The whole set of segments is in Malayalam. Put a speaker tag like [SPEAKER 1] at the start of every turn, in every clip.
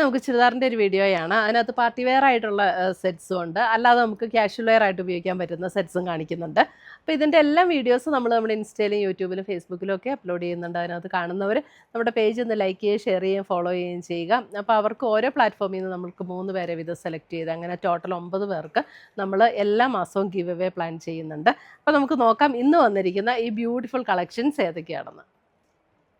[SPEAKER 1] നമുക്ക് ചുരിദാറിൻ്റെ ഒരു വീഡിയോയാണ്. അതിനകത്ത് പാർട്ടി വെയർ ആയിട്ടുള്ള സെറ്റ്സും ഉണ്ട്, അല്ലാതെ നമുക്ക് ക്യാഷ്വൽ വെയർ ആയിട്ട് ഉപയോഗിക്കാൻ പറ്റുന്ന സെറ്റ്സും കാണിക്കുന്നുണ്ട്. അപ്പോൾ ഇതിൻ്റെ എല്ലാം വീഡിയോസ് നമ്മൾ നമ്മുടെ ഇൻസ്റ്റയിലും യൂട്യൂബിലും ഫേസ്ബുക്കിലും ഒക്കെ അപ്ലോഡ് ചെയ്യുന്നുണ്ട്. അതിനകത്ത് കാണുന്നവർ നമ്മുടെ പേജ് ഒന്ന് ലൈക്ക് ചെയ്യുകയും ഷെയർ ചെയ്യുകയും ഫോളോ ചെയ്യുകയും ചെയ്യുക. അപ്പോൾ അവർക്ക് ഓരോ പ്ലാറ്റ്ഫോമിൽ നിന്ന് നമുക്ക് 3 പേരെ വീതം സെലക്ട് ചെയ്ത് അങ്ങനെ ടോട്ടൽ 9 പേർക്ക് നമ്മൾ എല്ലാ മാസവും ഗിവ് അവേ പ്ലാൻ ചെയ്യുന്നുണ്ട്. അപ്പോൾ നമുക്ക് നോക്കാം ഇന്ന് വന്നിരിക്കുന്ന ഈ ബ്യൂട്ടിഫുൾ കളക്ഷൻസ് ഏതൊക്കെയാണെന്ന്.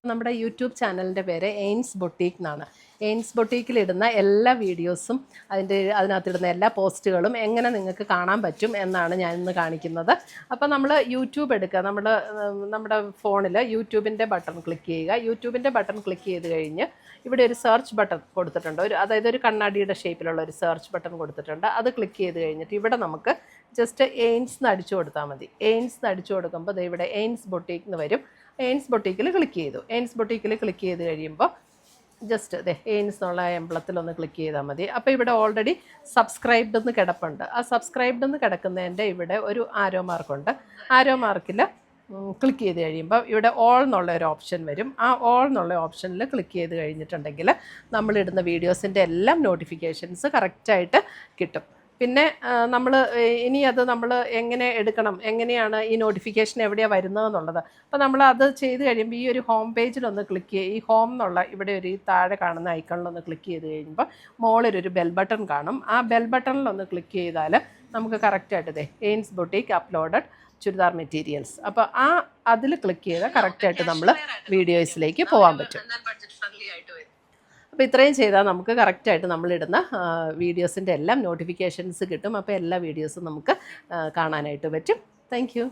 [SPEAKER 1] നമ്മുടെ യൂട്യൂബ് ചാനലിൻ്റെ പേര് എയിൻസ് ബൊട്ടീക്ക് എന്നാണ്. എയിൻസ് ബൊട്ടീക്കിലിടുന്ന എല്ലാ വീഡിയോസും അതിനകത്തിടുന്ന എല്ലാ പോസ്റ്റുകളും എങ്ങനെ നിങ്ങൾക്ക് കാണാൻ പറ്റും എന്നാണ് ഞാൻ ഇന്ന് കാണിക്കുന്നത്. അപ്പോൾ നമ്മൾ യൂട്യൂബ് എടുക്കുക, നമ്മുടെ ഫോണിൽ യൂട്യൂബിൻ്റെ ബട്ടൺ ക്ലിക്ക് ചെയ്യുക. യൂട്യൂബിൻ്റെ ബട്ടൺ ക്ലിക്ക് ചെയ്ത് കഴിഞ്ഞ് ഇവിടെ ഒരു സെർച്ച് ബട്ടൺ കൊടുത്തിട്ടുണ്ട്, അതായത് ഒരു കണ്ണാടിയുടെ ഷേപ്പിലുള്ള ഒരു സെർച്ച് ബട്ടൺ കൊടുത്തിട്ടുണ്ട്. അത് ക്ലിക്ക് ചെയ്ത് കഴിഞ്ഞിട്ട് ഇവിടെ നമുക്ക് ജസ്റ്റ് എയിൻസ് എന്ന് അടിച്ചു കൊടുത്താൽ മതി. എയിൻസ് എന്ന് അടിച്ചു കൊടുക്കുമ്പോൾ ഇവിടെ എയിൻസ് ബൊട്ടീക്ക് എന്ന് വരും. എയിൻസ് ബൊട്ടീക്കിൽ ക്ലിക്ക് ചെയ്തു. എയിൻസ് ബൊട്ടീക്കിൽ ക്ലിക്ക് ചെയ്ത് കഴിയുമ്പോൾ ജസ്റ്റ് എയിൻസ് എന്നുള്ള എംബ്ലത്തിലൊന്ന് ക്ലിക്ക് ചെയ്താൽ മതി. അപ്പോൾ ഇവിടെ ഓൾറെഡി സബ്സ്ക്രൈബ്ഡ് എന്ന് കിടപ്പുണ്ട്. ആ സബ്സ്ക്രൈബ്ഡ് എന്ന് കിടക്കുന്നതിൻ്റെ ഇവിടെ ഒരു ആരോ മാർക്കുണ്ട്. ആരോ മാർക്കിൽ ക്ലിക്ക് ചെയ്ത് കഴിയുമ്പോൾ ഇവിടെ ഓൾ എന്നുള്ള ഒരു ഓപ്ഷൻ വരും. ആ ഓൾ എന്നുള്ള ഓപ്ഷനിൽ ക്ലിക്ക് ചെയ്ത് കഴിഞ്ഞിട്ടുണ്ടെങ്കിൽ നമ്മളിടുന്ന വീഡിയോസിൻ്റെ എല്ലാം നോട്ടിഫിക്കേഷൻസ് കറക്റ്റായിട്ട് കിട്ടും. പിന്നെ നമ്മൾ എങ്ങനെ എടുക്കണം, എങ്ങനെയാണ് ഈ നോട്ടിഫിക്കേഷൻ എവിടെയാണ് വരുന്നതെന്നുള്ളത്. അപ്പോൾ നമ്മൾ അത് ചെയ്ത് കഴിയുമ്പോൾ ഈ ഒരു ഹോം പേജിലൊന്ന് ക്ലിക്ക് ചെയ്യുക. ഈ ഹോം എന്നുള്ള ഇവിടെ ഒരു താഴെ കാണുന്ന ഐക്കണിലൊന്ന് ക്ലിക്ക് ചെയ്ത് കഴിയുമ്പോൾ മുകളിലൊരു ബെൽ ബട്ടൺ കാണും. ആ ബെൽ ബട്ടണിലൊന്ന് ക്ലിക്ക് ചെയ്താൽ നമുക്ക് കറക്റ്റായിട്ട് എയിൻസ് ബൊട്ടീക്ക് അപ്ലോഡഡ് ചുരിദാർ മെറ്റീരിയൽസ്, അപ്പോൾ അതിൽ ക്ലിക്ക് ചെയ്താൽ കറക്റ്റായിട്ട് നമ്മൾ വീഡിയോസിലേക്ക് പോകാൻ പറ്റും. അപ്പോൾ ഇത്രയും ചെയ്താൽ നമുക്ക് കറക്റ്റായിട്ട് നമ്മളിടുന്ന വീഡിയോസിൻ്റെ എല്ലാം നോട്ടിഫിക്കേഷൻസ് കിട്ടും. അപ്പോൾ എല്ലാ വീഡിയോസും നമുക്ക് കാണാനായിട്ട് പറ്റും. Thank you.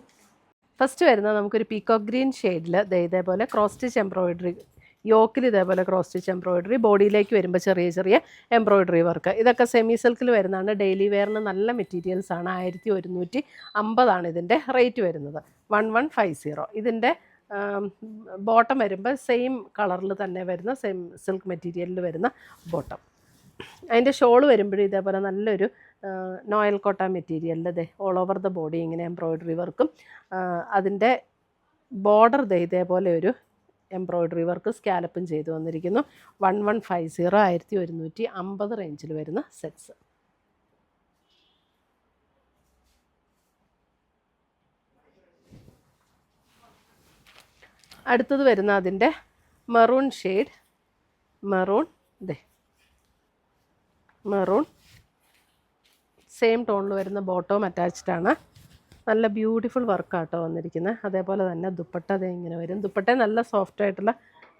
[SPEAKER 1] ഫസ്റ്റ് വരുന്നത് നമുക്കൊരു പീകോക്ക് ഗ്രീൻ ഷെയ്ഡിൽ ഇതേപോലെ ക്രോസ് സ്റ്റിച്ച് എംബ്രോയിഡറി, യോക്കിൽ ഇതേപോലെ ക്രോസ് സ്റ്റിച്ച് എംബ്രോയിഡറി, ബോഡിയിലേക്ക് വരുമ്പോൾ ചെറിയ ചെറിയ എംബ്രോയിഡറി വർക്ക്. ഇതൊക്കെ സെമി സിൽക്കിൽ വരുന്നതാണ്. ഡെയിലി വെയറിന് നല്ല മെറ്റീരിയൽസാണ്. 1150 ഇതിൻ്റെ റേറ്റ് വരുന്നത്. 1150. ഇതിൻ്റെ ബോട്ടം വരുമ്പോൾ സെയിം കളറിൽ തന്നെ വരുന്ന സെയിം സിൽക്ക് മെറ്റീരിയലിൽ വരുന്ന ബോട്ടം. അതിൻ്റെ ഷോൾ വരുമ്പോഴും ഇതേപോലെ നല്ലൊരു നോയൽ കോട്ട മെറ്റീരിയലിൽ ഓൾ ഓവർ ദ ബോഡി ഇങ്ങനെ എംബ്രോയിഡറി വർക്കും, അതിൻ്റെ ബോർഡർ ഇതേപോലെ ഒരു എംബ്രോയിഡറി വർക്ക് സ്കാലപ്പും ചെയ്തു വന്നിരിക്കുന്നു. 1150 1150 റേഞ്ചിൽ വരുന്ന സെറ്റ്സ്. അടുത്തത് വരുന്ന അതിൻ്റെ മെറൂൺ ഷെയ്ഡ്, മെറൂൺ സെയിം ടോണിൽ വരുന്ന ബോട്ടവും അറ്റാച്ച്ഡ് ആണ്. നല്ല ബ്യൂട്ടിഫുൾ വർക്കാട്ടോ വന്നിരിക്കുന്നത്. അതേപോലെ തന്നെ ദുപ്പട്ട ഇങ്ങനെ വരും. ദുപ്പട്ട നല്ല സോഫ്റ്റ് ആയിട്ടുള്ള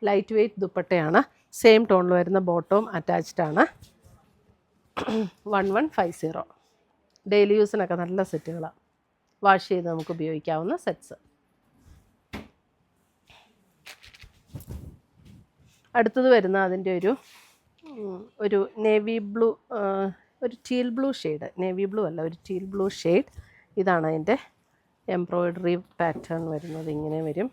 [SPEAKER 1] ലൈറ്റ് വെയ്റ്റ് ദുപ്പട്ടയാണ്. സെയിം ടോണിൽ വരുന്ന ബോട്ടവും അറ്റാച്ച്ഡ് ആണ്. 1150. ഡെയിലി യൂസിനൊക്കെ നല്ല സെറ്റുകളാണ്. വാഷ് ചെയ്ത് നമുക്ക് ഉപയോഗിക്കാവുന്ന സെറ്റ്സ്. അടുത്തത് വരുന്ന അതിൻ്റെ ഒരു നേവി ബ്ലൂ, ഒരു teal blue shade, navy blue അല്ല, ഒരു ടീൽ ബ്ലൂ ഷെയ്ഡ്. ഇതാണ് അതിൻ്റെ എംബ്രോയിഡറി പാറ്റേൺ വരുന്നത്. ഇങ്ങനെ വരും.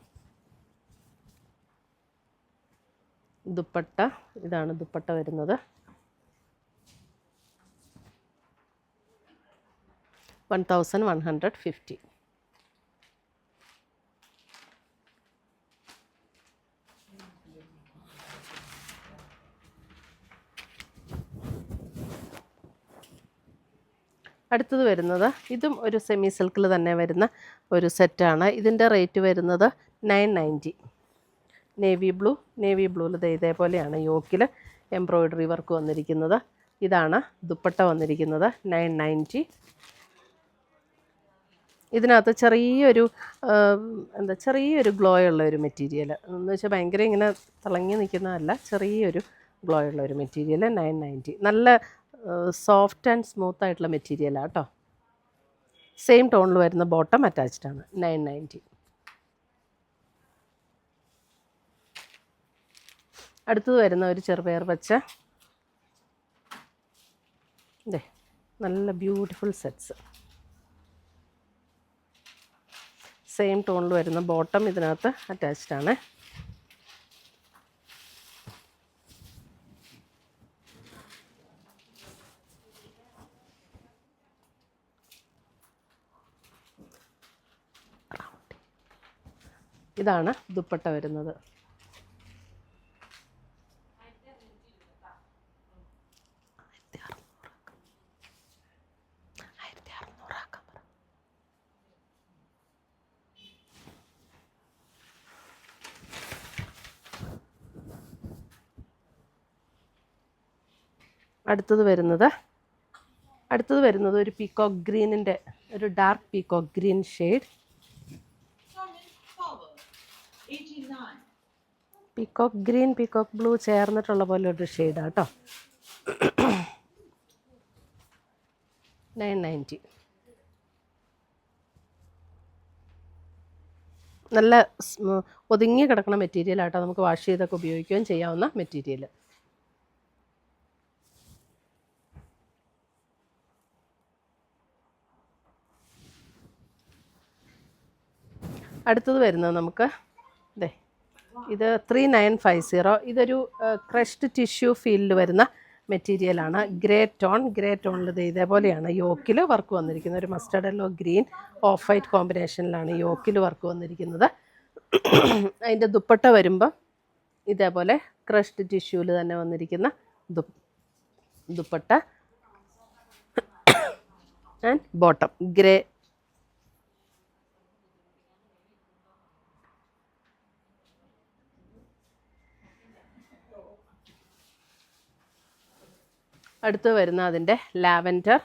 [SPEAKER 1] ദുപ്പട്ട ഇതാണ് ദുപ്പട്ട വരുന്നത്. 1150. അടുത്തത് വരുന്നത് ഇതും ഒരു സെമി സിൽക്കിൽ തന്നെ വരുന്ന ഒരു സെറ്റാണ്. ഇതിൻ്റെ റേറ്റ് വരുന്നത് 990. നേവി ബ്ലൂവിൽ ഇതേപോലെയാണ് യോക്കിൽ എംബ്രോയിഡറി വർക്ക് വന്നിരിക്കുന്നത്. ഇതാണ് ദുപ്പട്ട വന്നിരിക്കുന്നത്. 990. ഇതിനകത്ത് ചെറിയൊരു ഗ്ലോ ഉള്ള ഒരു മെറ്റീരിയൽ എന്ന് വെച്ചാൽ ഭയങ്കര ഇങ്ങനെ തിളങ്ങി നിൽക്കുന്നതല്ല, ചെറിയൊരു ഗ്ലോ ഉള്ള ഒരു മെറ്റീരിയൽ. 990. നല്ല സോഫ്റ്റ് ആൻഡ് സ്മൂത്ത് ആയിട്ടുള്ള മെറ്റീരിയലാണ് കേട്ടോ. സെയിം ടോണിൽ വരുന്ന ബോട്ടം അറ്റാച്ച്ഡ് ആണ്. 990. അടുത്തത് വരുന്ന ഒരു ചെറുപയർ പച്ച, നല്ല ബ്യൂട്ടിഫുൾ സെറ്റ്സ്. സെയിം ടോണിൽ വരുന്ന ബോട്ടം ഇതിനകത്ത് അറ്റാച്ച്ഡ് ആണ്. ഇതാണ് ദുപ്പട്ട വരുന്നത്. അടുത്തത് വരുന്നത് ഒരു പീകോക്ക് ഗ്രീനിൻ്റെ ഒരു dark peacock green shade. Peacock green peacock blue ചേർന്നിട്ടുള്ള പോലെ ഒരു ഷെയ്ഡാണ് കേട്ടോ. 990. നല്ല ഒതുങ്ങി കിടക്കുന്ന മെറ്റീരിയലാട്ടോ, നമുക്ക് വാഷ് ചെയ്തൊക്കെ ഉപയോഗിക്കുകയും ചെയ്യാവുന്ന മെറ്റീരിയൽ. അടുത്തത് വരുന്നത് നമുക്ക് ഇത് 3950. ഇതൊരു ക്രഷ്ഡ് ടിഷ്യൂ ഫീലിൽ വരുന്ന മെറ്റീരിയലാണ്. ഗ്രേ ടോണിൽ ഇതേപോലെയാണ് യോക്കിൽ വർക്ക് വന്നിരിക്കുന്നത്. ഒരു mustard yellow green off white കോമ്പിനേഷനിലാണ് യോക്കിൽ വർക്ക് വന്നിരിക്കുന്നത്. അതിൻ്റെ ദുപ്പട്ട വരുമ്പോൾ ഇതേപോലെ ക്രഷ്ഡ് ടിഷ്യൂവിൽ തന്നെ വന്നിരിക്കുന്ന ദുപ്പട്ട ആൻഡ് ബോട്ടം ഗ്രേ. അടുത്ത് വരുന്ന അതിൻ്റെ ലാവൻഡർ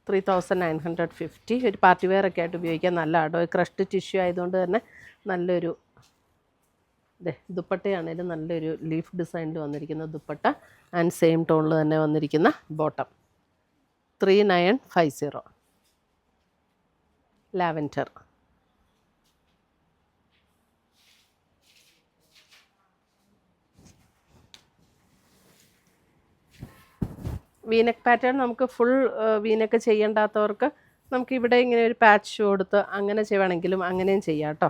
[SPEAKER 1] 3950. ഒരു പാർട്ടി വെയർ ഒക്കെ ആയിട്ട് ഉപയോഗിക്കാൻ നല്ലതാട്ടോ. ക്രഷ്ഡ് ടിഷ്യൂ ആയതുകൊണ്ട് തന്നെ നല്ലൊരു ദുപ്പട്ടയാണേലും നല്ലൊരു ലീഫ് ഡിസൈനിൽ വന്നിരിക്കുന്ന ദുപ്പട്ട ആൻഡ് സെയിം ടോണിൽ തന്നെ വന്നിരിക്കുന്ന ബോട്ടം. 3950 ലാവൻഡർ. വീനെക്ക് പാറ്റേൺ നമുക്ക് ഫുൾ വീനെക്ക് ചെയ്യേണ്ടാത്തവർക്ക് നമുക്ക് ഇവിടെ ഇങ്ങനെ ഒരു പാച്ച് കൊടുത്ത് അങ്ങനെ വേണമെങ്കിലും അങ്ങനെയും ചെയ്യാം കേട്ടോ.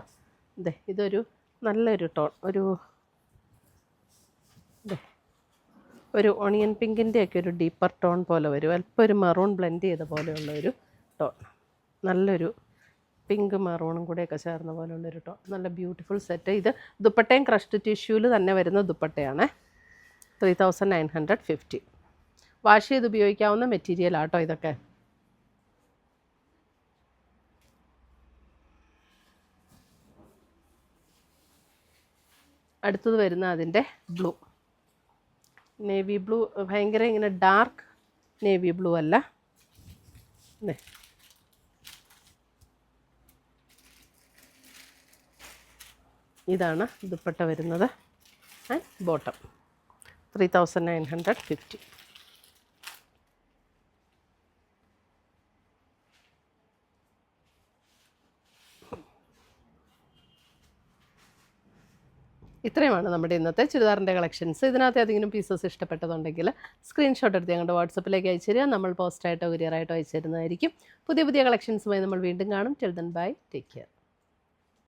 [SPEAKER 1] ഇതൊരു നല്ലൊരു ടോൺ, ഒരു ഓണിയൻ പിങ്കിൻ്റെയൊക്കെ ഒരു ഡീപ്പർ ടോൺ പോലെ വരും. അല്പം ഒരു മെറൂൺ ബ്ലെൻഡ് ചെയ്ത പോലെയുള്ള ഒരു ടോൺ, നല്ലൊരു പിങ്ക് മെറൂണും കൂടെയൊക്കെ ചേർന്ന പോലെയുള്ളൊരു ടോൺ. നല്ല ബ്യൂട്ടിഫുൾ സെറ്റ്. ഇത് ദുപ്പട്ടയും ക്രഷ്ഡ് ടിഷ്യൂവിൽ തന്നെ വരുന്ന ദുപ്പട്ടയാണ്. 3950. വാഷ് ചെയ്ത് ഉപയോഗിക്കാവുന്ന മെറ്റീരിയൽ ആട്ടോ ഇതൊക്കെ. അടുത്തത് വരുന്ന അതിൻ്റെ ബ്ലൂ, നേവി ബ്ലൂ. ഭയങ്കര ഇങ്ങനെ ഡാർക്ക് നേവി ബ്ലൂ അല്ല. ഇതാണ് ദുപ്പട്ട വരുന്നത് ആൻഡ് ബോട്ടം. 3950. ഇത്രയുമാണ് നമ്മുടെ ഇന്നത്തെ ചുരിദാറിൻ്റെ കളക്ഷൻസ്. ഇതിനകത്ത് ഏതെങ്കിലും പീസസ് ഇഷ്ടപ്പെട്ടതുണ്ടെങ്കിൽ സ്ക്രീൻഷോട്ട് എടുത്ത് ഞങ്ങളുടെ വാട്സപ്പിലേക്ക് അയച്ചു തരിക. നമ്മൾ പോസ്റ്റായിട്ടോ കൊറിയറായിട്ടോ അയച്ചു തരുന്നതായിരിക്കും. പുതിയ കളക്ഷൻസുമായി നമ്മൾ വീണ്ടും കാണും. Till then bye, take care.